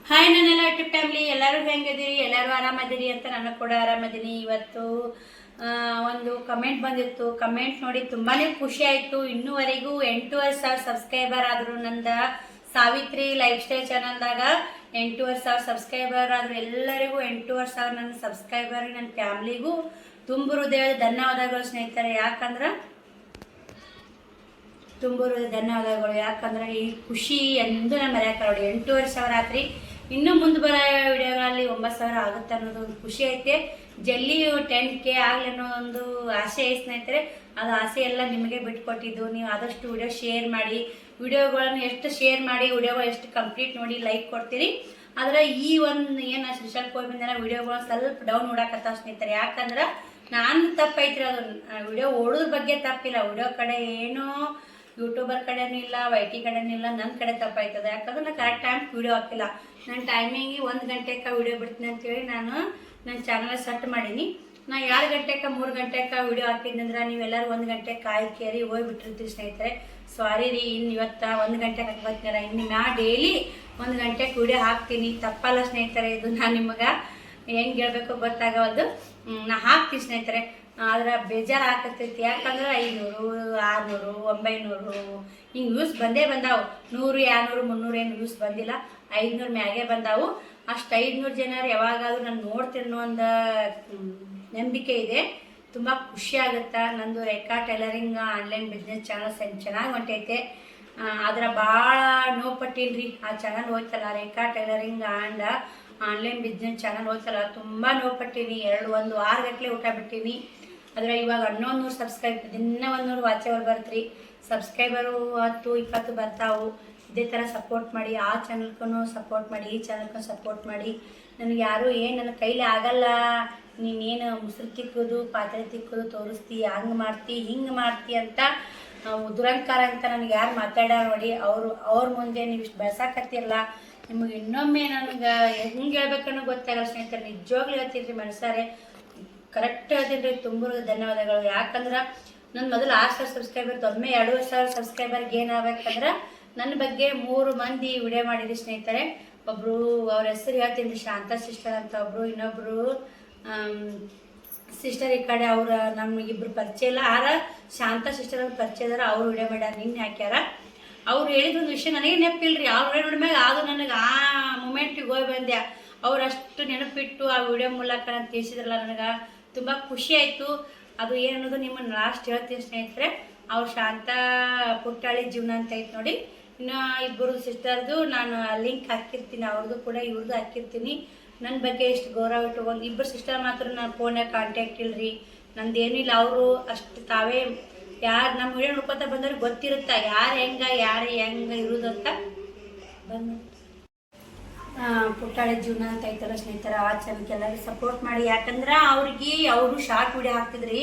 Hi ನನ್ನೆಲ್ಲ YouTube family ಎಲ್ಲರೂ ಹೆಂಗಿದ್ದೀರಿ, ಎಲ್ಲರೂ ಆರಾಮದಿರಿ ಅಂತ ನಾನು ಕೂಡ ಆರಾಮದೀನಿ. ಇವತ್ತು ಒಂದು ಕಮೆಂಟ್ ಬಂದಿತ್ತು. ಕಮೆಂಟ್ ನೋಡಿ ತುಂಬಾ ಖುಷಿ ಆಯಿತು. ಇನ್ನೂವರೆಗೂ 8,500 ಸಬ್ಸ್ಕ್ರೈಬರ್ ಆದರು. ನಂದ ಸಾವಿತ್ರಿ ಲೈಫ್ ಸ್ಟೈಲ್ ಚಾನಲ್ದಾಗ 8,500 ಸಬ್ಸ್ಕ್ರೈಬರ್ ಆದರು. ಎಲ್ಲರಿಗೂ 8,500 ನನ್ನ ಸಬ್ಸ್ಕ್ರೈಬರ್, ನನ್ನ ಫ್ಯಾಮ್ಲಿಗೂ ತುಂಬ ಹೃದಯದ ಧನ್ಯವಾದಗಳು ಸ್ನೇಹಿತರೆ. ಯಾಕಂದ್ರೆ ತುಂಬ ಧನ್ಯವಾದಗಳು. ಯಾಕಂದ್ರೆ ಈ ಖುಷಿ ಎಂದು ನಾನು ಮರೆಯೋಕ್ಕಾಗಲ್ಲ. 8,500 ಆತ್ರಿ. ಇನ್ನು ಮುಂದೆ ಬರೋ ವಿಡಿಯೋಗಳಲ್ಲಿ 9,000 ಆಗುತ್ತೆ ಅನ್ನೋದು ಒಂದು ಖುಷಿ ಐತೆ. ಜಲ್ದಿ 10K ಆಗಲಿ ಅನ್ನೋ ಒಂದು ಆಸೆ ಐತೆ ಸ್ನೇಹಿತರೆ. ಅದು ಆಸೆ ಎಲ್ಲ ನಿಮಗೆ ಬಿಟ್ಕೊಟ್ಟಿದ್ದು. ನೀವು ಆದಷ್ಟು ವಿಡಿಯೋ ಶೇರ್ ಮಾಡಿ, ವಿಡಿಯೋಗಳನ್ನು ಎಷ್ಟು ಶೇರ್ ಮಾಡಿ, ವಿಡಿಯೋಗಳು ಎಷ್ಟು ಕಂಪ್ಲೀಟ್ ನೋಡಿ ಲೈಕ್ ಕೊಡ್ತೀರಿ. ಆದರೆ ಈ ಒಂದು ಏನು ಶ್ರೀಶಾಂಕ್ ಹೋಗಿ ಬಂದ ವಿಡಿಯೋಗಳು ಸ್ವಲ್ಪ ಡೌನ್ ನೋಡಕತ್ತಾವ ಸ್ನೇಹಿತರೆ. ಯಾಕಂದ್ರೆ ನಾನು ತಪ್ಪೈತ್ರಿ. ಅದು ವಿಡಿಯೋ ಓಡೋದ್ರ ಬಗ್ಗೆ ತಪ್ಪಿಲ್ಲ. ವಿಡಿಯೋ ಕಡೆ ಏನೋ ಯೂಟ್ಯೂಬರ್ ಕಡೆನೂ ಇಲ್ಲ, ವೈಟಿ ಕಡೆನೂ ಇಲ್ಲ, ನನ್ನ ಕಡೆ ತಪ್ಪಾಯ್ತದೆ. ಯಾಕಂದ್ರೆ ನಾನು ಕರೆಕ್ಟ್ ಟೈಮ್ ವಿಡಿಯೋ ಹಾಕಿಲ್ಲ. ನನ್ನ ಟೈಮಿಂಗಿಗೆ 1 ಗಂಟೆಗೆ ವಿಡಿಯೋ ಬಿಡ್ತೀನಿ ಅಂತೇಳಿ ನಾನು ನನ್ನ ಚಾನಲ್ ಸೆಟ್ ಮಾಡೀನಿ. ನಾ 2 ಗಂಟೆಗೆ 3 ಗಂಟೆಗೆ ವಿಡಿಯೋ ಹಾಕಿದ್ನಂದ್ರೆ ನೀವೆಲ್ಲರೂ 1 ಗಂಟೆ ಕಾಯಿ ಕೇರಿ ಹೋಗ್ಬಿಟ್ಟಿರ್ತೀವಿ ಸ್ನೇಹಿತರೆ. ಸಾರಿ ರೀ. ಇನ್ನು ಇವತ್ತು 1 ಗಂಟೆಗೆ ಹಾಕ್ಬರ್ತೀರ. ಇನ್ನು ನಾ ಡೈಲಿ 1 ಗಂಟೆಗೆ ವಿಡಿಯೋ ಹಾಕ್ತೀನಿ. ತಪ್ಪಲ್ಲ ಸ್ನೇಹಿತರೆ. ಇದು ನಾನು ನಿಮಗೆ ಹೆಂಗೆ ಹೇಳ್ಬೇಕು ಗೊತ್ತಾಗವಲ್ದು. ನಾ ಹಾಕ್ತೀನಿ ಸ್ನೇಹಿತರೆ. ಆದ್ರೆ ಬೇಜಾರು ಆಗ್ತೈತಿ. ಯಾಕಂದ್ರೆ 500, 600, 900 ಹಿಂಗೆ ವ್ಯೂಸ್ ಬಂದೇ ಬಂದಾವು. 100, 200, 300 ಏನು ವ್ಯೂಸ್ ಬಂದಿಲ್ಲ. 500 ಮ್ಯಾಗೆ ಬಂದಾವು. ಅಷ್ಟು 500 ಜನರು ಯಾವಾಗಾದ್ರೂ ನಾನು ನೋಡ್ತೀನಿ ಒಂದು ನಂಬಿಕೆ ಇದೆ. ತುಂಬ ಖುಷಿ ಆಗುತ್ತೆ. ನಂದು Rekha tailoring online business channel ಚೆನ್ನಾಗಿ ಹೊಂಟೈತೆ. ಆದ್ರೆ ಭಾಳ ನೋವು ಪಟ್ಟಿಲ್ರಿ. ಆ ಚಾನಲ್ ಹೋಯ್ತಲ್ಲ, Rekha tailoring and online business channel ಹೋಯ್ತಲ್ಲ, ತುಂಬ ನೋವು ಪಟ್ಟೀನಿ. 1 ವಾರ ಗಟ್ಟಲೆ ಊಟ ಬಿಟ್ಟೀನಿ. ಆದರೆ ಇವಾಗ 1100 ಸಬ್ಸ್ಕ್ರೈಬ್, ದಿನ 100 ವಾಚ್ ಅವರ್ ಬರ್ತ್ರಿ. ಸಬ್ಸ್ಕ್ರೈಬರು 10, 20 ಬರ್ತಾವು. ಇದೇ ಥರ ಸಪೋರ್ಟ್ ಮಾಡಿ. ಆ ಚಾನಲ್ಗೂ ಸಪೋರ್ಟ್ ಮಾಡಿ, ಈ ಚಾನಲ್ಗೂ ಸಪೋರ್ಟ್ ಮಾಡಿ. ನನಗೆ ಯಾರು ಏನು ನನ್ನ ಕೈಲಿ ಆಗಲ್ಲ, ನೀನೇನು ಮುಸುರು ತಿಕ್ಕೋದು, ಪಾತ್ರೆ ತಿಕ್ಕೋದು ತೋರಿಸ್ತಿ, ಹಂಗೆ ಮಾಡ್ತಿ, ಹಿಂಗೆ ಮಾಡ್ತಿ ಅಂತ ದುರಂಕಾರ ಅಂತ ನನಗೆ ಯಾರು ಮಾತಾಡ್ಯಾರ ನೋಡಿ. ಅವ್ರ ಮುಂದೆ ನೀವು ಇಷ್ಟು ಬೆಳ್ಸಾಕತ್ತಿರಲ್ಲ. ನಿಮಗೆ ಇನ್ನೊಮ್ಮೆ ನನಗೆ ಹೆಂಗೆ ಹೇಳ್ಬೇಕನ್ನೋ ಗೊತ್ತಾಗಲ್ಲ ಸ್ನೇಹಿತರೆ. ನಿಜವಾಗ್ಲೂ ಹೇಳ್ತೀನಿ ಮನಸಾರೆ, ಕರೆಕ್ಟ್ ಹೇಳ್ತೀನಿ. ತುಂಬ ಧನ್ಯವಾದಗಳು. ಯಾಕಂದ್ರೆ ನನ್ನ ಮೊದಲು 6,000 ಸಬ್ಸ್ಕ್ರೈಬರ್ ಒಮ್ಮೆ 2,000 ಸಬ್ಸ್ಕ್ರೈಬರ್ಗೆ ಏನಾಗಬೇಕಂದ್ರೆ ನನ್ನ ಬಗ್ಗೆ 3 ಮಂದಿ ವಿಡಿಯೋ ಮಾಡಿದ್ರಿ ಸ್ನೇಹಿತರೆ. ಒಬ್ಬರು ಅವ್ರ ಹೆಸರು ಹೇಳ್ತೀನಿ ರೀ, ಶಾಂತಾ ಸಿಸ್ಟರ್ ಅಂತ ಒಬ್ಬರು. ಇನ್ನೊಬ್ಬರು ಸಿಸ್ಟರ್ ಈ ಕಡೆ ಅವ್ರು ನಮಗಿಬ್ರು ಪರಿಚಯ ಇಲ್ಲ. ಶಾಂತಾ ಸಿಸ್ಟರ್ ಅವ್ರ ಪರಿಚಯ ಇದಾರೆ. ಅವ್ರು ವಿಡಿಯೋ ಮಾಡ್ಯಾರ, ನಿನ್ನೆ ಹಾಕ್ಯಾರ. ಅವ್ರು ಹೇಳಿದೊಂದು ವಿಷಯ ನನಗೆ ನೆನಪಿಲ್ರಿ. ಅವ್ರು ವಿಡಿಯೋ ನೋಡಿದ್ಮ್ಯಾಗ ಅದು ನನಗೆ ಆ ಮೂಮೆಂಟಿಗೆ ಹೋಗಿ ಬಂದೆ. ಅವ್ರಷ್ಟು ನೆನಪಿಟ್ಟು ಆ ವಿಡಿಯೋ ಮೂಲಕ ನಾನು ತಿಳಿಸಿದ್ರಲ್ಲ, ನನಗೆ ತುಂಬ ಖುಷಿ ಆಯಿತು. ಅದು ಏನು ಅನ್ನೋದು ನಿಮ್ಮನ್ನು ಲಾಸ್ಟ್ ಹೇಳ್ತೀನಿ ಸ್ನೇಹಿತರೆ. ಅವ್ರು ಶಾಂತಾ ಪುಟ್ಟಾಳಿ ಜೀವನ ಅಂತ ಐತೆ ನೋಡಿ. ಇನ್ನು ಇಬ್ಬರು ಸಿಸ್ಟರ್ದು ನಾನು ಲಿಂಕ್ ಹಾಕಿರ್ತೀನಿ. ಅವ್ರದ್ದು ಕೂಡ ಇವ್ರದ್ದು ಹಾಕಿರ್ತೀನಿ. ನನ್ನ ಬಗ್ಗೆ ಎಷ್ಟು ಗೌರವ ಇಟ್ಕೊಂಡು ಇಬ್ಬರು ಸಿಸ್ಟರ್ ಮಾತ್ರ ನಾನು ಫೋನಾಗ ಕಾಂಟ್ಯಾಕ್ಟ್ ಇಲ್ರಿ. ನಂದೇನಿಲ್ಲ. ಅವರು ಅಷ್ಟು ತಾವೇ ಯಾರು ನಮ್ಮ ವಿಡಿಯೋ ನೋಡ್ಕೊತಾ ಬಂದವ್ರಿಗೆ ಗೊತ್ತಿರುತ್ತೆ ಯಾರು ಹೆಂಗೆ ಇರೋದು ಅಂತ. ಬಂದು ಪುಟ್ಟಾಳಿ ಜೀವನ ಅಂತ ಐತಲ್ಲ ಸ್ನೇಹಿತರ, ಆ ಚಾನಲ್ಗೆ ಎಲ್ಲರೂ ಸಪೋರ್ಟ್ ಮಾಡಿ. ಯಾಕಂದ್ರೆ ಅವರು ಶಾರ್ಟ್ ವಿಡಿಯೋ ಹಾಕ್ತಿದ್ರಿ.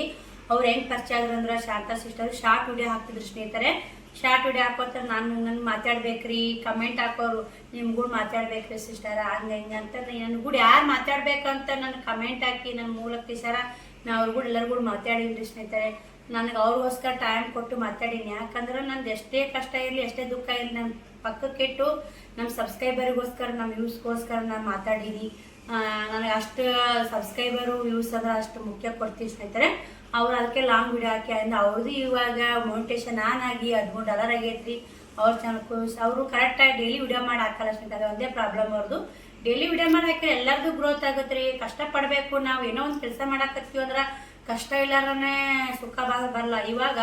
ಅವ್ರು ಹೆಂಗೆ ಪರಿಚಯ ಆದ್ರು ಅಂದ್ರೆ ಶಾಂತಾ ಸಿಸ್ಟರ್ ಶಾರ್ಟ್ ವಿಡಿಯೋ ಹಾಕ್ತಿದ್ರು ಸ್ನೇಹಿತರೆ. ಶಾರ್ಟ್ ವಿಡಿಯೋ ಹಾಕೋತಾರೆ. ನಾನು ಮಾತಾಡ್ಬೇಕ್ರಿ, ಕಮೆಂಟ್ ಹಾಕೋರು ನಿಮ್ಗೂ ಮಾತಾಡ್ಬೇಕ್ರಿ ಸಿಸ್ಟರ್ ಹಂಗೆ ಹಿಂಗೆ ಅಂತ. ನನಗೂ ಯಾರು ಮಾತಾಡ್ಬೇಕಂತ ನನ್ನ ಕಮೆಂಟ್ ಹಾಕಿ ನನ್ನ ಮೂಲಕ ಸರ ನಾ ಅವ್ರಿಗೂ ಎಲ್ಲರಿಗೂ ಮಾತಾಡಿದ್ರಿ ಸ್ನೇಹಿತರೆ. ನನಗೆ ಅವ್ರಿಗೋಸ್ಕರ ಟೈಮ್ ಕೊಟ್ಟು ಮಾತಾಡೀನಿ. ಯಾಕಂದ್ರೆ ನಂದು ಎಷ್ಟೇ ಕಷ್ಟ ಇರಲಿ, ಎಷ್ಟೇ ದುಃಖ ಇರಲಿ, ನನ್ನ ಪಕ್ಕಕ್ಕಿಟ್ಟು ನಮ್ಮ ಸಬ್ಸ್ಕ್ರೈಬರಿಗೋಸ್ಕರ, ನಮ್ಮ ವ್ಯೂಸ್ಗೋಸ್ಕರ ನಾನು ಮಾತಾಡೀನಿ. ನನಗೆ ಅಷ್ಟು ಸಬ್ಸ್ಕ್ರೈಬರು ವ್ಯೂಸ್ ಅಂದ್ರೆ ಅಷ್ಟು ಮುಖ್ಯ ಕೊಡ್ತೀವಿ ಸ್ನೇಹಿತರೆ. ಅವ್ರು ಅದಕ್ಕೆ ಲಾಂಗ್ ವಿಡಿಯೋ ಹಾಕಿ ಅಂದ್ರೆ ಅವ್ರದ್ದು ಇವಾಗ ಮೌಂಟೇಶನ್ ಆನ್ ಆಗಿ $13 ಆಗೈತ್ರಿ. ಅವ್ರ ಚಾನಲ್ಗೂ ಅವರು ಕರೆಕ್ಟಾಗಿ ಡೈಲಿ ವಿಡಿಯೋ ಮಾಡಿ ಹಾಕಲ್ಲ ಸ್ನೇಹಿತರೆ. ಒಂದೇ ಪ್ರಾಬ್ಲಮ್ ಅವ್ರದ್ದು. ಡೈಲಿ ವಿಡಿಯೋ ಮಾಡಿ ಹಾಕಿದ್ರೆ ಎಲ್ಲರದು ಗ್ರೋತ್ ಆಗುತ್ತೆ ರೀ. ಕಷ್ಟಪಡಬೇಕು. ನಾವು ಏನೋ ಒಂದು ಕೆಲಸ ಮಾಡಾಕತ್ತೀವಿ ಅಂದ್ರೆ ಕಷ್ಟ ಇಲ್ಲಾರನೇ ಸುಖ ಬರಲ್ಲ. ಇವಾಗ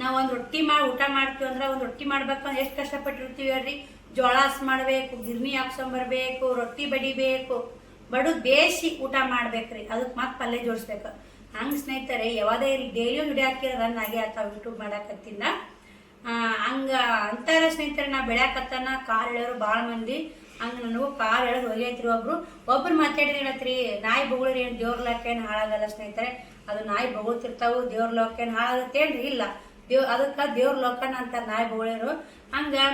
ನಾವು ಒಂದು ರೊಟ್ಟಿ ಮಾಡಿ ಊಟ ಮಾಡ್ತೀವಿ ಅಂದ್ರೆ, ಒಂದು ರೊಟ್ಟಿ ಮಾಡ್ಬೇಕಂದ್ರೆ ಎಷ್ಟು ಕಷ್ಟಪಟ್ಟಿರ್ತೀವಿ ಹೇಳ್ರಿ. ಜೋಳ ಮಾಡಬೇಕು, ಗಿರ್ನಿ ಹಾಕ್ಸ್ಕೊಂಬರ್ಬೇಕು, ರೊಟ್ಟಿ ಬಡಿಬೇಕು, ಬಡದು ಬೇಯಿಸಿ ಊಟ ಮಾಡ್ಬೇಕ್ರಿ. ಅದಕ್ಕೆ ಮತ್ತೆ ಪಲ್ಯ ಜೋಡಿಸ್ಬೇಕು. ಹಂಗೆ ಸ್ನೇಹಿತರೆ ಯಾವುದೇ ಡೈಲಿ ವಿಡಿಯೋ ಹಾಕಿರೋ ರನ್ ಆಗೇ ಆಗ್ತಾವೆ ಯೂಟ್ಯೂಬ್ ಮಾಡಾಕತ್ತಿಂದ. ಹಂಗೆ ಅಂತಾರೆ ಸ್ನೇಹಿತರೆ. ನಾ ಬೆಳ್ಯಾಕತ್ತನ ಕಾಲು ಹೇಳೋರು ಭಾಳ ಮಂದಿ. ಹಂಗೆ ನನಗೂ ಕಾಲು ಹೇಳೋದು ಒಲಿಯೈತ್ರಿ. ಒಬ್ರು ಮಾತಾಡಿರಿ ಹೇಳತ್ರಿ, ನಾಯಿ ಬೊಗಳಿರಿ ಏನು ದೇವ್ರ ಲಾಕೇನು ಹಾಳಾಗಲ್ಲ ಸ್ನೇಹಿತರೆ. ಅದು ನಾಯಿ ಬೊಗಳ್ತಿರ್ತಾವು, ದೇವ್ರ ಲೋಕೇನು ಹಾಳಾಗತ್ತೇನ್ರಿ? ಇಲ್ಲ. ಅದಕ್ಕೆ ದೇವ್ರ ಲೋಕನ ಅಂತ ನಾಯಿ ಬೊಗಳಿರು. ಹಂಗೆ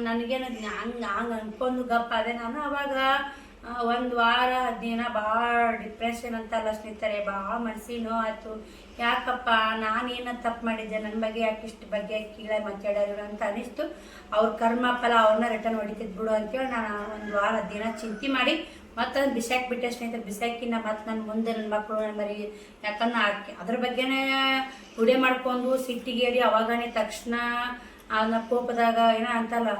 ನನಗೇನು ಹಂಗೆ ಅನ್ಕೊಂಡು ಗಪ್ಪ ಅದೇ ನಾನು. ಅವಾಗ ಒಂದು ವಾರ 10 ದಿನ ಭಾಳ ಡಿಪ್ರೆಷನ್ ಅಂತಲ್ಲ ಸ್ನೇಹಿತರೆ, ಭಾಳ ಮನಸ್ಸಿಗೆ ನೋವಾಯ್ತು. ಯಾಕಪ್ಪ ನಾನೇನು ತಪ್ಪು ಮಾಡಿದ್ದೆ, ನನ್ನ ಬಗ್ಗೆ ಯಾಕೆ ಇಷ್ಟು ಬಗ್ಗೆ ಕೀಳೇ ಮಾತಾಡೋರು ಅಂತ ಅನಿಸ್ತು. ಅವ್ರ ಕರ್ಮ ಫಲ ಅವ್ರನ್ನ ರಿಟರ್ನ್ ಹೊಡಿತಿದ್ ಬಿಡು ಅಂತೇಳಿ ನಾನು ಒಂದು ವಾರ 10 ದಿನ ಚಿಂತೆ ಮಾಡಿ ಮತ್ತೊಂದು ಬಿಸಾಕ್ಬಿಟ್ಟೆ ಸ್ನೇಹಿತರೆ. ಬಿಸಾಕಿನ ಮತ್ತು ನನ್ನ ಮುಂದೆ ನನ್ನ ಮಕ್ಕಳು ನನ್ನ ಮರಿ, ಯಾಕಂದ್ರೆ ಅದ್ರ ಬಗ್ಗೆನೇ ವಿಡಿಯೋ ಮಾಡ್ಕೊಂಡು ಸಿಟ್ಟಿಗೇರಿ ಅವಾಗನೇ ತಕ್ಷಣ ಅದನ್ನ ಕೋಪದಾಗ ಏನೋ ಅಂತಲ್ಲ,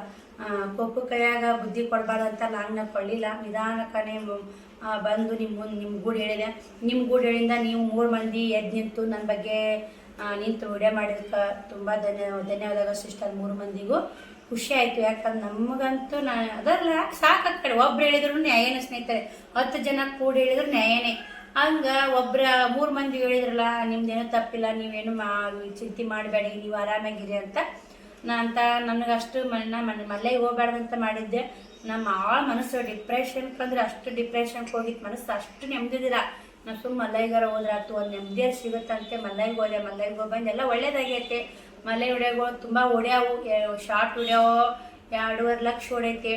ಕೋಪ ಕೈಯಾಗ ಬುದ್ಧಿ ಕೊಡಬಾರ್ದು ಅಂತ ನಾನು ಕೊಳ್ಳಿಲ್ಲ. ನಿಧಾನಕ್ಕನೇ ಬಂದು ನಿಮ್ಮ ಗೂಡು ಹೇಳಿದೆ. ನಿಮ್ಮ ಗೂಡು ಹೇಳಿಂದ ನೀವು 3 ಮಂದಿ ಎದ್ದು ನಿಂತು ನನ್ನ ಬಗ್ಗೆ ನಿಂತು ವಿಡಿಯೋ ಮಾಡಿದಕ್ಕೆ ತುಂಬ ಧನ್ಯವಾದ ಸಿಸ್ಟರ್. 3 ಮಂದಿಗೂ ಖುಷಿ ಆಯಿತು. ಯಾಕಂದ್ರೆ ನಮಗಂತೂ ಅದಲ್ಲ ಸಾಕು ಆ ಕಡೆ ಒಬ್ರು ಹೇಳಿದ್ರು ನ್ಯಾಯನೇ ಸ್ನೇಹಿತರೆ, 10 ಜನ ಕೂಡ ಹೇಳಿದ್ರು ನ್ಯಾಯನೇ. ಹಂಗೆ 3 ಮಂದಿ ಹೇಳಿದ್ರಲ್ಲ ನಿಮ್ದೇನೋ ತಪ್ಪಿಲ್ಲ, ನೀವೇನು ಚಿಂತೆ ಮಾಡಬೇಡಿ, ನೀವು ಆರಾಮಾಗಿರಿ ಅಂತ ನನಗಷ್ಟು ಮಲ್ಲೆಗೆ ಹೋಗ್ಬಾರ್ದಂತ ಮಾಡಿದ್ದೆ. ನಮ್ಮ ಮನಸ್ಸು ಡಿಪ್ರೆಷನ್ಕಂದ್ರೆ ಅಷ್ಟು ಡಿಪ್ರೆಷನ್ಗೆ ಹೋಗಿತ್ತು. ಮನಸ್ಸು ಅಷ್ಟು ನೆಮ್ಮದಿದಿಲ್ಲ. ನಾನು ಸುಮ್ಮ ಮಲ್ಲೈಗಾರ ಹೋದ್ರಾತು, ಒಂದು ನೆಮ್ಮದಿಯಾಗಿ ಸಿಗುತ್ತಂತೆ. ಮಲ್ಲೈಗೆ ಹೋದೆ, ಮಲ್ಲೈಗೆ ಹೋಗ್ಬಂದು ಎಲ್ಲ ಒಳ್ಳೇದಾಗೈತೆ. ಮಲ್ಲೈ ವಿಡಿಯೋಗಳು ತುಂಬ ಹೊಡ್ಯಾವು, ಶಾರ್ಟ್ ವಿಡಿಯೋ 2.5 ಲಕ್ಷ ಹೊಡೈತೆ.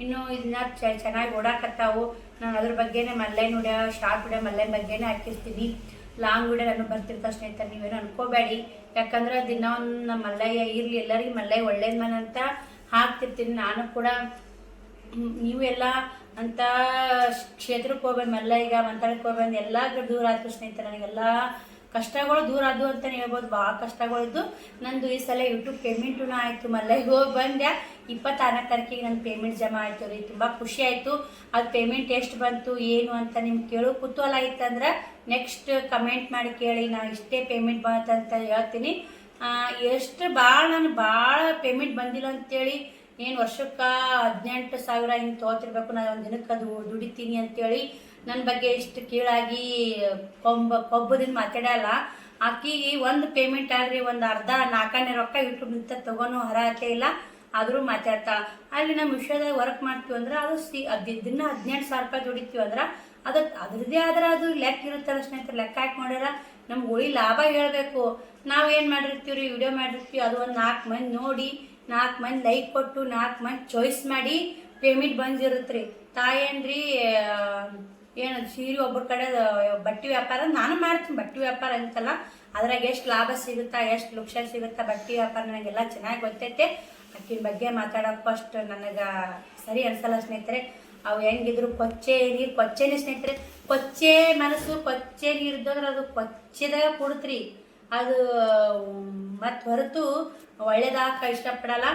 ಇನ್ನು ಇದನ್ನ ಚೆನ್ನಾಗಿ ಓಡಾಕತ್ತಾವು. ನಾನು ಅದ್ರ ಬಗ್ಗೆನೇ ಮಲ್ಲೈನ ವಿಡಿಯೋ, ಶಾರ್ಟ್ ವಿಡಿಯೋ ಮಲ್ಲೈನ ಬಗ್ಗೆನೇ ಹಾಕಿರ್ತೀನಿ. ಲಾಂಗ್ ವಿಡಿಯೋ ನಾನು ಬರ್ತಿರ್ತಾವೆ ಸ್ನೇಹಿತರೆ, ನೀವೇನು ಅನ್ಕೋಬೇಡಿ. ಯಾಕಂದ್ರೆ ದಿನ ಒಂದು ನಮ್ಮ ಮಲ್ಲಯ್ಯ ಇರಲಿ, ಎಲ್ಲರಿಗೂ ಮಲ್ಲಯ್ಯ ಒಳ್ಳೇದು ಮನ ಅಂತ ಹಾಕ್ತಿರ್ತೀನಿ. ನಾನು ಕೂಡ ನೀವೆಲ್ಲ ಅಂತ ಕ್ಷೇತ್ರಕ್ಕೆ ಹೋಗ್ಬಂದು ಮಲ್ಲಯ್ಯಗ ಮಂತಾಳಕ್ಕೆ ಹೋಗ್ಬಂದು ಎಲ್ಲ ದೂರ ಆಯ್ತು ಸ್ನೇಹಿತರೆ. ನನಗೆಲ್ಲ ಕಷ್ಟಗಳು ದೂರ ಆದವು ಅಂತಲೇ ಹೇಳ್ಬೋದು. ಭಾಳ ಕಷ್ಟಗಳಿದ್ದು. ನಂದು ಈ ಸಲ ಯೂಟ್ಯೂಬ್ ಪೇಮೆಂಟೂ ಆಯಿತು. ಮಲ್ಲಯ್ಯಗೆ ಹೋಗಿ ಬಂದೆ. 26ನೇ ತಾರೀಕಿಗೆ ನನ್ನ ಪೇಮೆಂಟ್ ಜಮಾ ಆಯಿತು ರೀ. ತುಂಬ ಖುಷಿ ಆಯಿತು. ಅದು ಪೇಮೆಂಟ್ ಎಷ್ಟು ಬಂತು ಏನು ಅಂತ ನಿಮ್ಗೆ ಕೇಳೋ ಕುತೂಹಲ ಇತ್ತಂದ್ರೆ ನೆಕ್ಸ್ಟ್ ಕಮೆಂಟ್ ಮಾಡಿ ಕೇಳಿ. ನಾನು ಇಷ್ಟೇ ಪೇಮೆಂಟ್ ಬಂತಂತ ಹೇಳ್ತೀನಿ. ನಾನು ಭಾಳ ಪೇಮೆಂಟ್ ಬಂದಿಲ್ಲ ಅಂತೇಳಿ ಏನು ವರ್ಷಕ್ಕೆ 18,000 ಹಿಂಗೆ ತೊಗೊತಿರ್ಬೇಕು, ನಾನು ಒಂದು ದಿನಕ್ಕೆ ಅದು ದುಡಿತೀನಿ ಅಂತೇಳಿ ನನ್ನ ಬಗ್ಗೆ ಇಷ್ಟು ಕೀಳಾಗಿ ಕೊಬ್ಬದಿಂದ ಮಾತಾಡಲ್ಲ. ಆಕಿಗೆ ಒಂದು ಪೇಮೆಂಟ್ ಆಗ್ರಿ ಒಂದು ಅರ್ಧ 4ನೇ ರೊಕ್ಕ ಯೂಟ್ಯೂಬ್ನಿಂದ ತೊಗೊಳೋ ಅರ್ಹತೆ ಇಲ್ಲ, ಆದರೂ ಮಾತಾಡ್ತಾಳೆ. ಅಲ್ಲಿ ನಮ್ಮ ವಿಷಯದಾಗ ವರ್ಕ್ ಮಾಡ್ತೀವಿ ಅಂದ್ರೆ ಅದು ದಿನ 18,000 ರೂಪಾಯಿ ದುಡಿತೀವಿ ಅಂದ್ರೆ ಅದ್ರದ್ದೇ ಆದ್ರೆ ಅದು ಲೆಕ್ಕ ಇರುತ್ತಲ್ಲ ಸ್ನೇಹಿತರೆ. ಲೆಕ್ಕ ಹಾಕಿ ಮಾಡ್ಯಾರ ನಮ್ಗೆ ಉಳಿ ಲಾಭ ಹೇಳಬೇಕು. ನಾವೇನು ಮಾಡಿರ್ತೀವಿ ರೀ, ವಿಡಿಯೋ ಮಾಡಿರ್ತೀವಿ, ಅದು ಒಂದು 4 ಮಂದಿ ನೋಡಿ, 4 ಮಂದಿ ಲೈಕ್ ಕೊಟ್ಟು, 4 ಮಂದಿ ಚಾಯ್ಸ್ ಮಾಡಿ ಪೇಮೆಂಟ್ ಬಂದಿರುತ್ತೆ ರೀ. ತಾಯೇನ್ರಿ ಏನು ಸೀರೆ ಒಬ್ಬರ ಕಡೆ ಬಟ್ಟೆ ವ್ಯಾಪಾರ ನಾನು ಮಾಡ್ತೀನಿ. ಬಟ್ಟೆ ವ್ಯಾಪಾರ ಅಂತಲ್ಲ, ಅದ್ರಾಗ ಎಷ್ಟು ಲಾಭ ಸಿಗುತ್ತಾ, ಎಷ್ಟು ಲಕ್ಷ ಸಿಗುತ್ತಾ ಬಟ್ಟೆ ವ್ಯಾಪಾರ ನನಗೆಲ್ಲ ಚೆನ್ನಾಗಿ ಗೊತ್ತೈತೆ. ಅಕ್ಕಿನ ಬಗ್ಗೆ ಮಾತಾಡೋಕ್ಕೂ ಅಷ್ಟು ನನಗೆ ಸರಿ ಅನ್ಸಲ್ಲ ಸ್ನೇಹಿತರೆ. ಅವು ಹೆಂಗಿದ್ರು ಕೊಚ್ಚೆನೇ ಸ್ನೇಹಿತರೆ. ಕೊಚ್ಚೆ ಮನಸ್ಸು, ಕೊಚ್ಚೆ ನೀರಿದ್ದೋದ್ರೆ ಅದು ಕೊಚ್ಚೆದಾಗ ಕೊಡ್ತ್ರಿ. ಅದು ಮತ್ತು ಹೊರತು ಒಳ್ಳೇದಾಕ ಇಷ್ಟಪಡಲ್ಲ.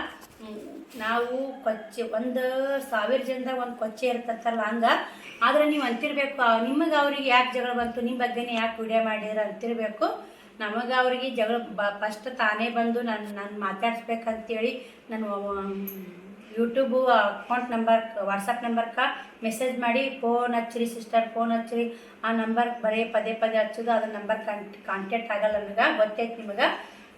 ನಾವು ಕೊಚ್ಚೆ 1,000 ಜನದಾಗ ಒಂದು ಕೊಚ್ಚೆ ಇರ್ತತ್ತಲ್ಲ ಹಂಗೆ. ಆದರೆ ನೀವು ಅಂತಿರ್ಬೇಕು, ನಿಮಗೆ ಅವ್ರಿಗೆ ಯಾಕೆ ಜಗಳ ಬಂತು, ನಿಮ್ಮ ಬಗ್ಗೆನೇ ಯಾಕೆ ವಿಡಿಯೋ ಮಾಡಿದ್ರೆ ಅಂತಿರಬೇಕು. ನಮಗೆ ಅವ್ರಿಗೆ ಜಗಳ ಫಸ್ಟ್ ತಾನೇ ಬಂದು ನಾನು ಮಾತಾಡ್ಸ್ಬೇಕಂತೇಳಿ ನಾನು ಯೂಟ್ಯೂಬು ಅಕೌಂಟ್ ನಂಬರ್, ವಾಟ್ಸಪ್ ನಂಬರ್ಗೆ ಮೆಸೇಜ್ ಮಾಡಿ ಫೋನ್ ಹಚ್ಚಿರಿ ಸಿಸ್ಟರ್, ಫೋನ್ ಹಚ್ಚಿರಿ. ಆ ನಂಬರ್ಗೆ ಬರೀ ಪದೇ ಹಚ್ಚೋದು, ಅದ್ರ ನಂಬರ್ ಕಾಂಟ್ಯಾಕ್ಟ್ ಆಗಲ್ಲ ನನಗೆ, ಗೊತ್ತೈತೆ ನಿಮಗೆ.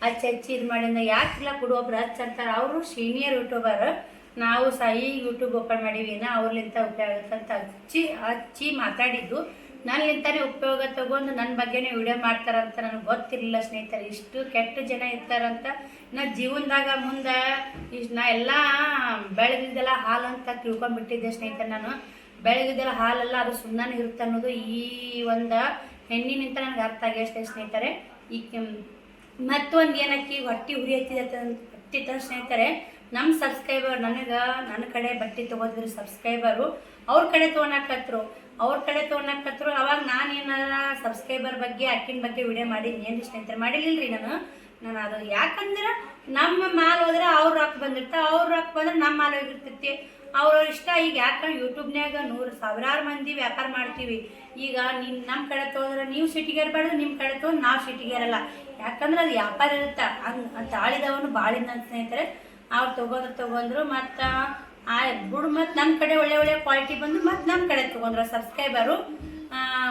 ಹಚ್ಚಿ ಇದು ಮಾಡಿದ ಯಾಕಿಲ್ಲ ಕೊಡು, ಒಬ್ರು ಹಚ್ಚಂತಾರೆ. ಅವರು ಸೀನಿಯರ್ ಯೂಟ್ಯೂಬರ್, ನಾವು ಈಗ ಯೂಟ್ಯೂಬ್ ಓಪನ್ ಮಾಡೀವಿ, ಅವ್ರಲಿಂತ ಉಪಯೋಗ ಆಗುತ್ತಂತ ಹಚ್ಚಿ ಮಾತಾಡಿದ್ದು. ನನ್ನಿಂತಾನೆ ಉಪಯೋಗ ತಗೊಂಡು ನನ್ನ ಬಗ್ಗೆನೇ ವಿಡಿಯೋ ಮಾಡ್ತಾರಂತ ನನಗೆ ಗೊತ್ತಿರಲಿಲ್ಲ ಸ್ನೇಹಿತರೆ. ಇಷ್ಟು ಕೆಟ್ಟ ಜನ ಇರ್ತಾರಂತ ನಾ ಜೀವನದಾಗ ಮುಂದೆ ನಾ ಎಲ್ಲ ಬೆಳೆದಿದ್ದೆಲ್ಲ ಹಾಲು ಅಂತ ತಿಳ್ಕೊಂಡ್ಬಿಟ್ಟಿದ್ದೆ ಸ್ನೇಹಿತರೆ. ನಾನು ಬೆಳೆದಿದ್ದೆಲ್ಲ ಹಾಲಲ್ಲ, ಅದು ಸುಮ್ಮನೆ ಇರುತ್ತೆ ಅನ್ನೋದು ಈ ಒಂದು ಹೆಣ್ಣಿನಿಂದ ನನಗೆ ಅರ್ಥ ಆಗ್ಯಷ್ಟೇ ಸ್ನೇಹಿತರೆ. ಈಗ ಮತ್ತೊಂದು ಏನಕ್ಕೆ ಹೊಟ್ಟೆ ಉರಿ ಹತ್ತಿದ ಸ್ನೇಹಿತರೆ, ನಮ್ಮ ಸಬ್ಸ್ಕ್ರೈಬರ್ ನನ್ನ ಕಡೆ ಬಟ್ಟೆ ತೊಗೋತಿದ್ರು ಸಬ್ಸ್ಕ್ರೈಬರು, ಅವ್ರ ಕಡೆ ತೊಗೊಳಕತ್ರು. ಅವಾಗ ನಾನೇನಾರ ಸಬ್ಸ್ಕ್ರೈಬರ್ ಬಗ್ಗೆ ಅಕ್ಕಿನ ಬಗ್ಗೆ ವಿಡಿಯೋ ಮಾಡಿದ್ನಿ ಏನು ಸ್ನೇಹಿತರೆ? ಮಾಡಿಲಿಲ್ಲ ನಾನು ಅದು. ಯಾಕಂದ್ರೆ ನಮ್ಮ ಮಾಲ್ ಹೋದ್ರೆ ಅವ್ರ ರೊಕ್ಕ ಬಂದಿರ್ತಾವೆ, ಅವ್ರ ರೊಕ್ಕ ಬಂದ್ರೆ ನಮ್ಮ ಮಾಲ್ ಹೋಗಿರ್ತೈತಿ. ಅವ್ರವ್ರ ಇಷ್ಟ. ಈಗ ಯಾಕಂದ್ರೆ ಯೂಟ್ಯೂಬ್ನಾಗ 100,000 ಮಂದಿ ವ್ಯಾಪಾರ ಮಾಡ್ತೀವಿ. ಈಗ ನಮ್ಮ ಕಡೆ ತೊಗೊಂಡ್ರೆ ನೀವು ಸಿಟಿಗೇರ್ಬಾರ್ದು, ನಿಮ್ಮ ಕಡೆ ತೊಗೊಂಡು ನಾವು ಸಿಟಿಗೇರಲ್ಲ. ಯಾಕಂದ್ರೆ ಅದು ವ್ಯಾಪಾರ ಇರುತ್ತೆ. ಹಂಗೆ ತಾಳಿದವನು ಬಾಳಿಂದ ಸ್ನೇಹಿತರೆ. ಅವ್ರು ತೊಗೊಂಡ್ರು ಮತ್ತು ಬಿಡು. ಮತ್ತು ನಮ್ಮ ಕಡೆ ಒಳ್ಳೆ ಕ್ವಾಲಿಟಿ ಬಂದು ಮತ್ತು ನಮ್ಮ ಕಡೆ ತೊಗೊಂಡ್ರು ಸಬ್ಸ್ಕ್ರೈಬರು.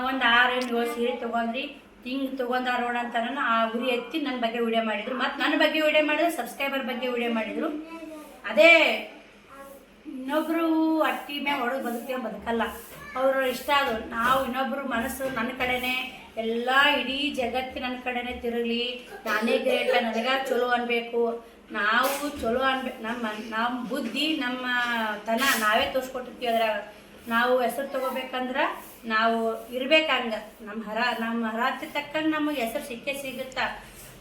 ಒಂದು 6-7 ಸೀರೆ ತೊಗೊಂಡ್ರಿ, ಹಿಂಗೆ ತೊಗೊಂಡಾರ ನೋಡ ಅಂತ ಆ ಉರಿ ಎತ್ತಿ ನನ್ನ ಬಗ್ಗೆ ವಿಡಿಯೋ ಮಾಡಿದ್ರು. ಮತ್ತು ನನ್ನ ಬಗ್ಗೆ ವಿಡಿಯೋ ಮಾಡಿದ್ರು, ಸಬ್ಸ್ಕ್ರೈಬರ್ ಬಗ್ಗೆ ವಿಡಿಯೋ ಮಾಡಿದರು. ಅದೇ ಇನ್ನೊಬ್ಬರು ಅಟ್ಟಿ ಮ್ಯಾಗ ಹೊಡೆದು ಬದುಕಲ್ಲ. ಅವರು ಇಷ್ಟ ಅದು. ನಾವು ಇನ್ನೊಬ್ಬರು ಮನಸ್ಸು ನನ್ನ ಕಡೆನೇ, ಎಲ್ಲ ಇಡೀ ಜಗತ್ತು ನನ್ನ ಕಡೆನೇ ತಿರುಗಲಿ, ನಾನೇ ಗ್ರೇಟ, ನನಗ ಚಲೋ ಅನ್ಬೇಕು, ನಾವು ಚಲೋ ಅನ್ಬೇಕು. ನಮ್ಮ ಬುದ್ಧಿ, ನಮ್ಮ ತನ ನಾವೇ ತೋರಿಸ್ಕೊಟ್ಟಿರ್ತೀವಿ ಅದ್ರಾಗ. ನಾವು ಹೆಸರು ತಗೋಬೇಕಂದ್ರೆ ನಾವು ಇರ್ಬೇಕಂಗೆ ನಮ್ಮ ಹರಾತಿ ತಕ್ಕಂಗೆ ನಮಗೆ ಹೆಸರು ಸಿಗುತ್ತಾ.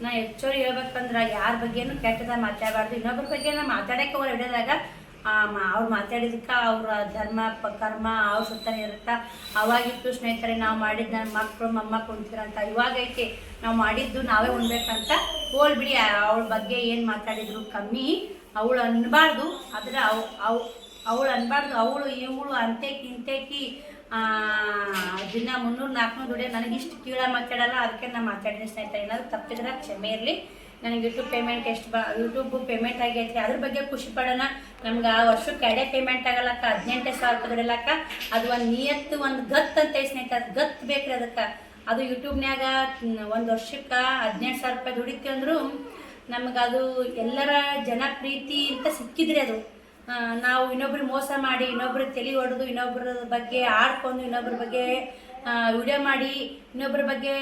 ನಾ ಹೆಚ್ಚೋರಿ ಹೇಳ್ಬೇಕಂದ್ರೆ ಯಾರ ಬಗ್ಗೆನೂ ಕೆಟ್ಟದ ಮಾತಾಡಬಾರ್ದು. ಇನ್ನೊಬ್ಬರ ಬಗ್ಗೆ ನಾ ಮಾತಾಡೋಕೆ ಅವ್ರು ಹಿಡಿದಾಗ ಅವ್ರು ಮಾತಾಡಿದಕ್ಕೆ ಅವ್ರ ಧರ್ಮ ಕರ್ಮ ಅವ್ರ ಸುತ್ತನೇ ಇರುತ್ತಾ. ಅವಾಗಿತ್ತು ಸ್ನೇಹಿತರೆ ನಾವು ಮಾಡಿದ್ದು ನನ್ನ ಮಕ್ಕಳು ಮೊಮ್ಮಕ್ಕಳು ಉಣ್ತಿರಂತ. ಇವಾಗೈತಿ ನಾವು ಮಾಡಿದ್ದು ನಾವೇ ಉಣ್ಬೇಕಂತ. ಹೋಲ್ಬಿಡಿ, ಅವಳ ಬಗ್ಗೆ ಏನು ಮಾತಾಡಿದ್ರು ಕಮ್ಮಿ. ಅವಳು ಅನ್ಬಾರ್ದು, ಆದರೆ ಅವಳು ಅನ್ಬಾರ್ದು. ಅವಳು ಇವಳು ಅಂತೇಕಿ ಇಂತೇಕಿ ದಿನ 300-400 ದುಡಿಯೋ ನನಗಿಷ್ಟು ಕೀಳ ಮಾತಾಡಲ್ಲ. ಅದಕ್ಕೆ ನಾನು ಮಾತಾಡಿದ ಸ್ನೇಹಿತರೆ. ಏನಾದರೂ ತಪ್ಪಿದ್ರೆ ಕ್ಷಮೆ ಇರಲಿ. ನನಗೆ ಯೂಟ್ಯೂಬ್ ಪೇಮೆಂಟ್ ಯೂಟ್ಯೂಬ್ ಪೇಮೆಂಟ್ ಆಗೈತಿ, ಅದ್ರ ಬಗ್ಗೆ ಖುಷಿ ಪಡೋಣ. ನಮ್ಗೆ ಆ ವರ್ಷಕ್ಕೆ ಎಡೆ ಪೇಮೆಂಟ್ ಆಗಲಕ್ಕ 18,000 ರೂಪಾಯಿ ದುಡಿಲಕ್ಕ. ಅದು ಒಂದು ನಿಯತ್ತು, ಒಂದು ಗತ್ತು ಅಂತ ಸ್ನೇಹಿತರೆ. ಅದು ಗತ್ತು ಬೇಕ್ರಿ ಅದಕ್ಕೆ. ಅದು ಯೂಟ್ಯೂಬ್ನ್ಯಾಗ ಒಂದು ವರ್ಷಕ್ಕೆ 18,000 ರೂಪಾಯಿ ದುಡಿತೀವಿ ಅಂದರೂ ನಮ್ಗೆ ಅದು ಎಲ್ಲರ ಜನ ಪ್ರೀತಿ ಅಂತ ಸಿಕ್ಕಿದ್ರಿ. ಅದು ನಾವು ಇನ್ನೊಬ್ರಿಗೆ ಮೋಸ ಮಾಡಿ, ಇನ್ನೊಬ್ರಿಗೆ ತಲೆ ಹೊಡೆದು, ಇನ್ನೊಬ್ಬರ ಬಗ್ಗೆ ಆಡ್ಕೊಂಡು, ಇನ್ನೊಬ್ಬರ ಬಗ್ಗೆ ವಿಡಿಯೋ ಮಾಡಿ, ಇನ್ನೊಬ್ಬರ ಬಗ್ಗೆ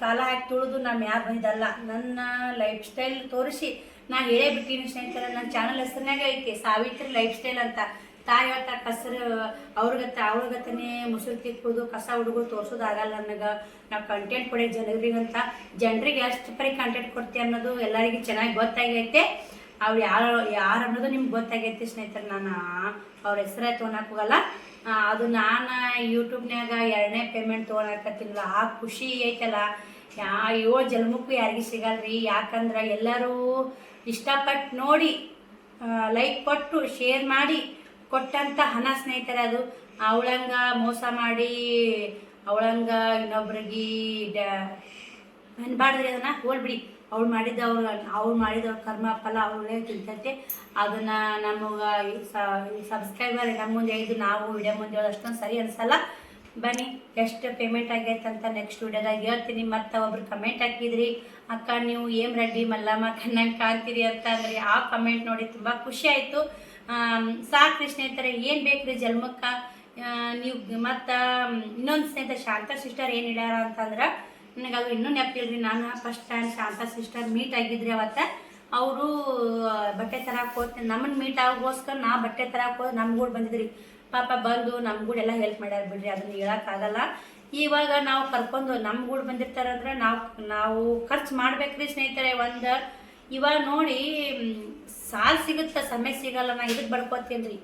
ಕಾಲ ಹಾಕಿ ತುಳಿದು ನಾನು ಯಾರು ಬಂದಿದ್ದಲ್ಲ. ನನ್ನ ಲೈಫ್ ಸ್ಟೈಲ್ ತೋರಿಸಿ ನಾ ಹೇಳೇ ಬಿಟ್ಟಿನಿ ಸ್ನೇಹಿತರೆ. ನನ್ನ ಚಾನಲ್ ಹೆಸರಿನಾಗ ಐತಿ ಸಾವಿತ್ರಿ ಲೈಫ್ ಸ್ಟೈಲ್ ಅಂತ. ತಾಯಿ ಹೊತ್ತ ಕಸರು ಅವ್ರಿಗತ್ತನೇ ಮುಸುರು ತಿಕ್ಕೋದು, ಕಸ ಹುಡುಗರು ತೋರಿಸೋದಾಗಲ್ಲ ನನಗೆ. ನಾವು ಕಂಟೆಂಟ್ ಕೊಡೋ ಜನರಿಗಂತ. ಜನರಿಗೆ ಎಷ್ಟು ಪರಿ ಕಂಟೆಂಟ್ ಕೊಡ್ತೀವಿ ಅನ್ನೋದು ಎಲ್ಲರಿಗೂ ಚೆನ್ನಾಗಿ ಗೊತ್ತಾಗೈತೆ. ಅವ್ರು ಯಾರು ಅನ್ನೋದು ನಿಮ್ಗೆ ಗೊತ್ತಾಗೈತಿ ಸ್ನೇಹಿತರೆ. ನಾನು ಅವ್ರ ಹೆಸರೇ ತೊಗೊಳಕ್ಕೆ ಹೋಗಲ್ಲ. ಅದು ನಾನು ಯೂಟ್ಯೂಬ್ನಾಗ 2ನೇ ಪೇಮೆಂಟ್ ತೊಗೊಳಕತ್ತಿಲ್ಲ. ಆ ಖುಷಿ ಐತಲ್ಲ 7 ಜನ್ಮಕ್ಕೂ ಯಾರಿಗೂ ಸಿಗಲ್ರಿ. ಯಾಕಂದ್ರೆ ಎಲ್ಲರೂ ಇಷ್ಟಪಟ್ಟು ನೋಡಿ, ಲೈಕ್ ಕೊಟ್ಟು ಶೇರ್ ಮಾಡಿ ಕೊಟ್ಟಂಥ ಹಣ ಸ್ನೇಹಿತರೆ. ಅದು ಅವಳಂಗ ಮೋಸ ಮಾಡಿ ಅವಳಂಗ ಇನ್ನೊಬ್ರಿಗೆ ಅನ್ಬಾರ್ದ್ರಿ. ಅದನ್ನು ಹೋಲ್ಬಿಡಿ. ಅವ್ರು ಮಾಡಿದವ್ರ ಕರ್ಮ ಫಲ ಅವಳೇ ತಿಳ್ತೈತೆ. ಅದನ್ನು ನಮಗೆ ಸಬ್ಸ್ಕ್ರೈಬರ್ ನಮ್ಮ ಮುಂದೆ ಹೇಳಿದ್ದು ನಾವು ವಿಡಿಯೋ ಮುಂದೆ ಹೇಳೋದು ಅಷ್ಟೊಂದು ಸರಿ ಅನಿಸಲ್ಲ. ಬನ್ನಿ ಎಷ್ಟು ಪೇಮೆಂಟ್ ಆಗೈತೆ ಅಂತ ನೆಕ್ಸ್ಟ್ ವಿಡಿಯೋದಾಗ ಹೇಳ್ತೀನಿ. ಮತ್ತು ಒಬ್ರು ಕಮೆಂಟ್ ಹಾಕಿದ್ರಿ, ಅಕ್ಕ ನೀವು ಏನು ರೆಡ್ಡಿ ಮಲ್ಲಮ್ಮ ಕಣ್ಣಂಗೆ ಕಾಣ್ತೀರಿ ಅಂತ ಅಂದರೆ ಆ ಕಮೆಂಟ್ ನೋಡಿ ತುಂಬ ಖುಷಿ ಆಯಿತು. ಸಾಕ್ರಿ ಸ್ನೇಹಿತರೆ, ಏನು ಬೇಕ್ರಿ ಜನ್ಮಕ್ಕೆ ನೀವು. ಮತ್ತು ಇನ್ನೊಂದು ಸ್ನೇಹಿತರೆ ಶಾಂತಾ ಸಿಸ್ಟರ್ ಏನು ಹೇಳ್ಯಾರ ಅಂತಂದ್ರೆ ನನಗೆ ಅದು ಇನ್ನೂ ನೆನಪಿಲ್ರಿ. ನಾನು first time Shanta sister meet ಆಗಿದ್ರಿ ಅವತ್ತು. ಅವರು ಬಟ್ಟೆ ತರಕ್ಕೆ ಹೋಗ್ತೀನಿ ನಮ್ಮನ್ನು ಮೀಟ್ ಆಗೋಸ್ಕರ ನಾ ಬಟ್ಟೆ ತರಕ್ಕೆ ಹೋಗಿ ನಮ್ಮ ಗೂಡು ಬಂದಿದ್ರಿ. ಪಾಪ ಬಂದು ನಮ್ಮ ಗೂಡು ಎಲ್ಲ ಹೆಲ್ಪ್ ಮಾಡ್ಯಾರ ಬಿಡ್ರಿ. ಅದನ್ನು ಹೇಳೋಕ್ಕಾಗಲ್ಲ. ಇವಾಗ ನಾವು ಕರ್ಕೊಂಡು ನಮ್ಮ ಗೂಡು ಬಂದಿರ್ತಾರಂದ್ರೆ ನಾವು ಖರ್ಚು ಮಾಡ್ಬೇಕ್ರಿ ಸ್ನೇಹಿತರೆ. ಇವಾಗ ನೋಡಿ ಸಾಲ ಸಿಗುತ್ತೆ, ಸಮಯ ಸಿಗಲ್ಲ. ನಾ ಇದಕ್ಕೆ ಬಡ್ಕೋತೀನಿ ರೀ.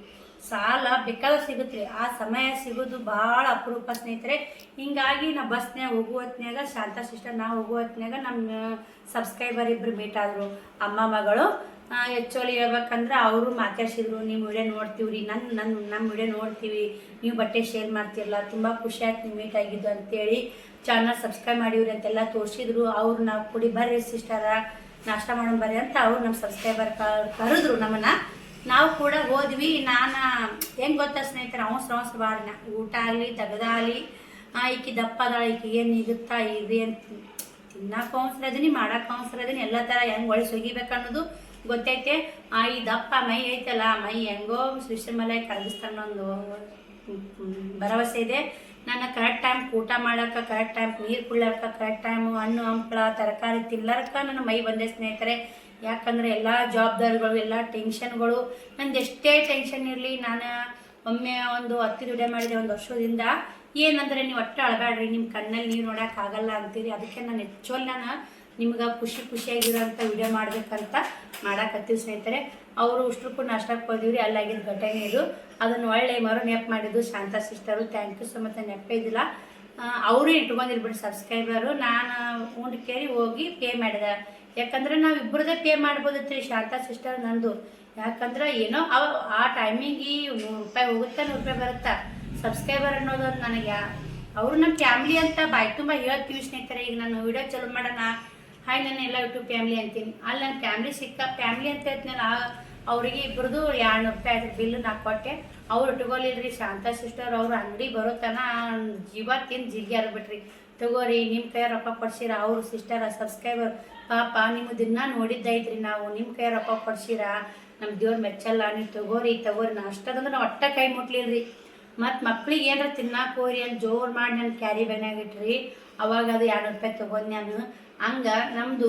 ಸಾಲ ಬೇಕಾದ್ರೆ ಸಿಗುತ್ತೆ ರೀ, ಆ ಸಮಯ ಸಿಗೋದು ಭಾಳ ಅಪರೂಪ ಸ್ನೇಹಿತರೆ. ಹಿಂಗಾಗಿ ನಾ ಬಸ್ನ್ಯಾಗ ಹೋಗುವ ಹೊತ್ನ್ಯಾಗ ಶಾಂತಾ ಸಿಸ್ಟರ್ ನಾವು ಹೋಗುವ ಹೊತ್ನ್ಯಾಗ ನಮ್ಮ ಸಬ್ಸ್ಕ್ರೈಬರ್ ಇಬ್ಬರು ಮೀಟ್ ಆದರು, ಅಮ್ಮ ಮಗಳು. ಆ್ಯಕ್ಚುಲಿ ಹೇಳ್ಬೇಕಂದ್ರೆ ಅವರು ಮಾತಾಡ್ಸಿದ್ರು, ನೀವು ವಿಡಿಯೋ ನೋಡ್ತೀವಿ ರೀ, ನಮ್ಮ ವಿಡಿಯೋ ನೋಡ್ತೀವಿ, ನೀವು ಬಟ್ಟೆ ಶೇರ್ ಮಾಡ್ತಿರಲ್ಲ, ತುಂಬ ಖುಷಿ ಆಯ್ತು ನೀವು ಮೀಟ್ ಆಗಿದ್ದು ಅಂತೇಳಿ. ಚಾನಲ್ ಸಬ್ಸ್ಕ್ರೈಬ್ ಮಾಡಿವ್ರಿ ಅಂತೆಲ್ಲ ತೋರಿಸಿದ್ರು. ಅವ್ರು ನಾವು ಕುಡಿ ಬರ್ರಿ ಸಿಸ್ಟರ ನಾಷ್ಟ ಮಾಡೋಣ ಬರ್ರಿ ಅಂತ ಅವ್ರು ನಮ್ಮ ಸಬ್ಸ್ಕ್ರೈಬರ್ ಕರೆದ್ರು ನಮ್ಮನ್ನು. ನಾವು ಕೂಡ ಹೋದ್ವಿ. ನಾನು ಹೆಂಗೆ ಗೊತ್ತಾ ಸ್ನೇಹಿತರೆ, ಅವಸರ ಬಾಡಿನ ಊಟ ಆಗಲಿ ತೆಗ್ದಾಗಲಿ ಈಕಿ ದಪ್ಪ ಅದಾಳ, ಈಕಿ ಏನು ಇಗುತ್ತಾ ಇದು ಅಂತ ತಿನ್ನಕ್ಕೆ ಅವಸರ ಅದೀನಿ, ಮಾಡೋಕೆ ಅವಸರ ಅದೀನಿ, ಎಲ್ಲ ಥರ ಹೆಂಗೆ ಒಳಗೆ ಒಗಿಬೇಕು ಅನ್ನೋದು ಗೊತ್ತೈತೆ. ಈ ದಪ್ಪ ಮೈ ಐತಲ್ಲ, ಮೈ ಹೆಂಗೋ ಶ್ರೀಶಮಲೆ ಕರಗಿಸ್ತಾನೊಂದು ಭರವಸೆ ಇದೆ. ನಾನು ಕರೆಕ್ಟ್ ಟೈಮ್ ಊಟ ಮಾಡೋಕೆ, ಕರೆಕ್ಟ್ ಟೈಮ್ ನೀರು ಕುಳ್ಳಕ್ಕೆ, ಕರೆಕ್ಟ್ ಟೈಮು ಹಣ್ಣು ಹಂಪಲ ತರಕಾರಿ ತಿನ್ನಲಕ್ಕ ನನ್ನ ಮೈ ಬಂದೆ ಸ್ನೇಹಿತರೆ. ಯಾಕಂದರೆ ಎಲ್ಲ ಜವಾಬ್ದಾರಿಗಳು, ಎಲ್ಲ ಟೆನ್ಷನ್ಗಳು, ನಂದು ಎಷ್ಟೇ ಟೆನ್ಷನ್ ಇರಲಿ, ನಾನು ಒಮ್ಮೆ ಒಂದು 10 ವಿಡಿಯೋ ಮಾಡಿದೆ ಒಂದು ವರ್ಷದಿಂದ. ಏನಂದರೆ ನೀವು ಒಟ್ಟು ಅಳಬೇಡ್ರಿ, ನಿಮ್ಮ ಕಣ್ಣಲ್ಲಿ ನೀರು ನೋಡೋಕ್ಕಾಗಲ್ಲ ಅಂತೀರಿ. ಅದಕ್ಕೆ ನಾನು ನಾನು ನಿಮ್ಗೆ ಖುಷಿಯಾಗಿರೋಂಥ ವಿಡಿಯೋ ಮಾಡಬೇಕಂತ ಮಾಡಾಕತ್ತೀವಿ ಸ್ನೇಹಿತರೆ. ಅವರು ಉಷ್ಟ್ರಕ್ಕೂ ನಾಷ್ಟಕ್ಕೆ ಹೋದಿವ್ರಿ, ಅಲ್ಲಾಗಿದ್ದು ಘಟನೆ ಇದು. ಅದನ್ನು ಒಳ್ಳೆ ನೆನಪು ಮಾಡಿದ್ದು Shanta sister. Thank you so much. ನೆನಪೇ ಇದ್ದಿಲ್ಲ, ಅವರು ಇಟ್ಕೊಂಡಿರ್ಬಿಟ್ಟು ಸಬ್ಸ್ಕ್ರೈಬರು. ನಾನು ಉಂಡು ಕೇರಿ ಹೋಗಿ ಪೇ ಮಾಡಿದೆ. ಯಾಕಂದರೆ ನಾವು ಇಬ್ಬರದೇ ಪೇ ಮಾಡ್ಬೋದಿತ್ತು ರೀ, ಶಾಂತಾ ಸಿಸ್ಟರ್ ನಂದು. ಯಾಕಂದ್ರೆ ಏನೋ ಆ ಟೈಮಿಗೆ 100 ರೂಪಾಯಿ ಹೋಗುತ್ತೆ, 100 ರೂಪಾಯಿ ಬರುತ್ತಾ. ಸಬ್ಸ್ಕ್ರೈಬರ್ ಅನ್ನೋದು ನನಗೆ ಅವರು ನಮ್ಮ ಫ್ಯಾಮ್ಲಿ ಅಂತ ಬಾಯಿ ತುಂಬ ಹೇಳ್ತೀವಿ ಸ್ನೇಹಿತರೆ. ಈಗ ನಾನು ವಿಡಿಯೋ ಚಲೋ ಮಾಡೋಣ, ಹಾಯ್ ನಾನು ಎಲ್ಲ ಯೂಟ್ಯೂಬ್ ಫ್ಯಾಮ್ಲಿ ಅಂತೀನಿ. ಅಲ್ಲಿ ನನ್ನ ಫ್ಯಾಮ್ಲಿ ಅಂತ ಹೇಳ್ತೀನಿ. ಅವರಿಗೆ ಇಬ್ಬರದು 200 ರೂಪಾಯಿ ಆಯ್ತು ಬಿಲ್ಲು ನಾ ಕೊಟ್ಟೆ. ಅವ್ರು ಇಟ್ಕೊಲಿಲ್ರಿ ಶಾಂತಾ ಸಿಸ್ಟರ್. ಅವ್ರು ಅಂಗಡಿ ಬರೋತನ ಜೀವ ತಿಂದು ಜಿರ್ಗಿ ಆಗ್ಬಿಟ್ರಿ. ತಗೋರಿ ನಿಮ್ಮ ಕೈ ರೊಕ್ಕ ಕೊಡ್ಸಿರ, ಅವರು ಸಿಸ್ಟರ್ ಸಬ್ಸ್ಕ್ರೈಬರ್ ಪಾಪ ನಿಮ್ಮ ದಿನ ನೋಡಿದ್ದೈತ್ರಿ, ನಾವು ನಿಮ್ಮ ಕೈ ರೊಕ್ಕ ಕೊಡ್ಸಿರ, ನಮ್ಮ ದೇವ್ರು ಮೆಚ್ಚಲ್ಲ, ನೀವು ತಗೋರಿ ನಾ ಅಷ್ಟದಂದ್ರೆ ನಾವು ಒಟ್ಟ ಕೈ ಮುಟ್ಲಿಲ್ರಿ. ಮತ್ತು ಮಕ್ಳಿಗೆ ಏನಾರ ತಿನ್ನಾಕ ಹೋರಿ ಅಂತ ಜೋರು ಮಾಡಿ ನಾನು ಕ್ಯಾರಿ ಬ್ಯಾಗ್ನಾಗಿಟ್ರಿ. ಅವಾಗ ಅದು 200 ರೂಪಾಯಿ ತೊಗೊಂಡು ನಾನು. ಹಂಗೆ ನಮ್ಮದು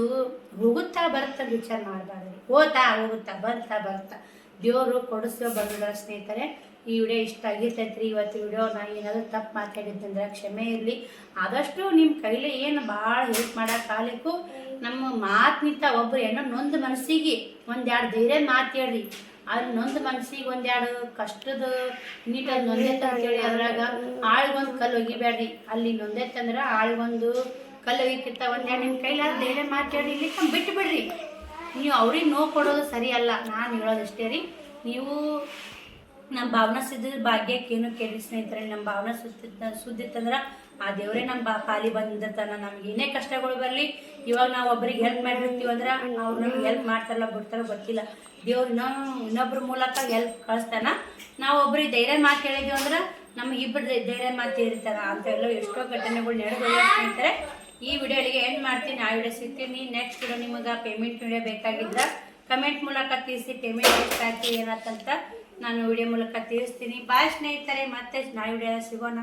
ಹೋಗುತ್ತಾ ಬರುತ್ತಾ ವಿಚಾರ ಮಾಡಬಾರ್ದು. ಹೋಗುತ್ತಾ ಬರ್ತಾ ದೇವರು ಕೊಡಿಸೋ ಬಂದಿದ್ದಾರೆ ಸ್ನೇಹಿತರೆ. ಈ ವಿಡಿಯೋ ಇಷ್ಟ ಆಗಿರ್ತೈತ್ರಿ. ಇವತ್ತು ವಿಡಿಯೋ ನಾನು ಏನಾದರೂ ತಪ್ಪು ಮಾತಾಡಿದ್ದಂದ್ರೆ ಕ್ಷಮೆ ಇರಲಿ. ಆದಷ್ಟು ನಿಮ್ಮ ಕೈಲಿ ಏನು ಭಾಳ ಹೆಲ್ಪ್ ಮಾಡೋಕ್ಕಾಗಲಿಕ್ಕೂ ನಮ್ಮ ಮಾತಿನಿಂದ ಒಬ್ಬರು ಏನೋ ನೊಂದು ಮನಸ್ಸಿಗೆ ಒಂದೆರಡು ಧೈರ್ಯ ಮಾತು ಹೇಳ್ರಿ. ಅದ್ರ ನೊಂದು ಮನಸ್ಸಿಗೆ ಒಂದೆರಡು ಕಷ್ಟದ ನೀಟಾಗಿ ನೊಂದೈತೆ ಅಂತೇಳಿ ಅದ್ರಾಗ ಆಳಿಗೊಂದು ಕಲ್ಲು ಒಗಿಬೇಡ್ರಿ. ಅಲ್ಲಿ ನೊಂದೈತಂದ್ರೆ ಆಳಿಗೊಂದು ಕಲ್ಲು ಒಗಿಕ್ಕಿಂತ ಒಂದೆರಡು ನಿಮ್ಮ ಕೈಲಾದ ಧೈರ್ಯ ಮಾತು ಹೇಳಿ ಇಲ್ಲಿ ಬಿಟ್ಟು ಬಿಡ್ರಿ. ನೀವು ಅವ್ರಿಗೆ ನೋವು ಕೊಡೋದು ಸರಿ ಅಲ್ಲ. ನಾನು ಹೇಳೋದಷ್ಟೇ ರೀ. ನೀವು ನಮ್ಮ ಭಾವನಾ ಸುದ್ದಿದ ಭಾಗ್ಯಕ್ಕೆ ಏನು ಕೇಳಿ ಸ್ನೇಹಿತರೆ, ನಮ್ಮ ಭಾವನಾ ಸುದ್ದಿತ್ತಂದ್ರೆ ಆ ದೇವರೇ ನಮ್ಮ ಪಾಲಿ ಬಂದಿರ್ತಾನೆ. ನಮ್ಗೆ ಏನೇ ಕಷ್ಟಗಳು ಬರಲಿ, ಇವಾಗ ನಾವು ಒಬ್ರಿಗೆ ಹೆಲ್ಪ್ ಮಾಡಿರ್ತೀವಿ ಅಂದ್ರೆ ಅವ್ರು ನಮ್ಗೆ ಹೆಲ್ಪ್ ಮಾಡ್ತಾರಲ್ಲ ಬಿಡ್ತಾರೋ ಗೊತ್ತಿಲ್ಲ. ದೇವ್ರು ಇನ್ನೊಬ್ರ ಮೂಲಕ ಹೆಲ್ಪ್ ಕಳಿಸ್ತಾನ. ನಾವು ಒಬ್ರಿಗೆ ಧೈರ್ಯ ಮಾತು ಹೇಳಿದ್ವಿ ಅಂದ್ರೆ ನಮ್ಗೆ ಇಬ್ಬರು ಧೈರ್ಯ ಮಾತು ಇರ್ತಾರ ಅಂತೆಲ್ಲ ಎಷ್ಟೋ ಘಟನೆಗಳು ನಡೆದೋಗಿ ಸ್ನೇಹಿತರೆ. ಈ ವಿಡಿಯೋಗಳಿಗೆ ಏನು ಮಾಡ್ತೀನಿ, ಆ ವಿಡಿಯೋ ಸಿಗ್ತೀನಿ. ನೆಕ್ಸ್ಟ್ ವಿಡಿಯೋ ನಿಮಗೆ ಪೇಮೆಂಟ್ ವಿಡಿಯೋ ಬೇಕಾಗಿದ್ರೆ ಕಮೆಂಟ್ ಮೂಲಕ ತಿಳಿಸಿ. ಪೇಮೆಂಟ್ ಎಷ್ಟಾಗ್ತದೆ ಏನಂತ ನಾನು ವಿಡಿಯೋ ಮೂಲಕ ತಿಳಿಸ್ತೀನಿ. ಬಾಯ್ ಸ್ನೇಹಿತರೆ, ಮತ್ತೆ ನಾಳೆ ವಿಡಿಯೋ ಸಿಗೋಣ.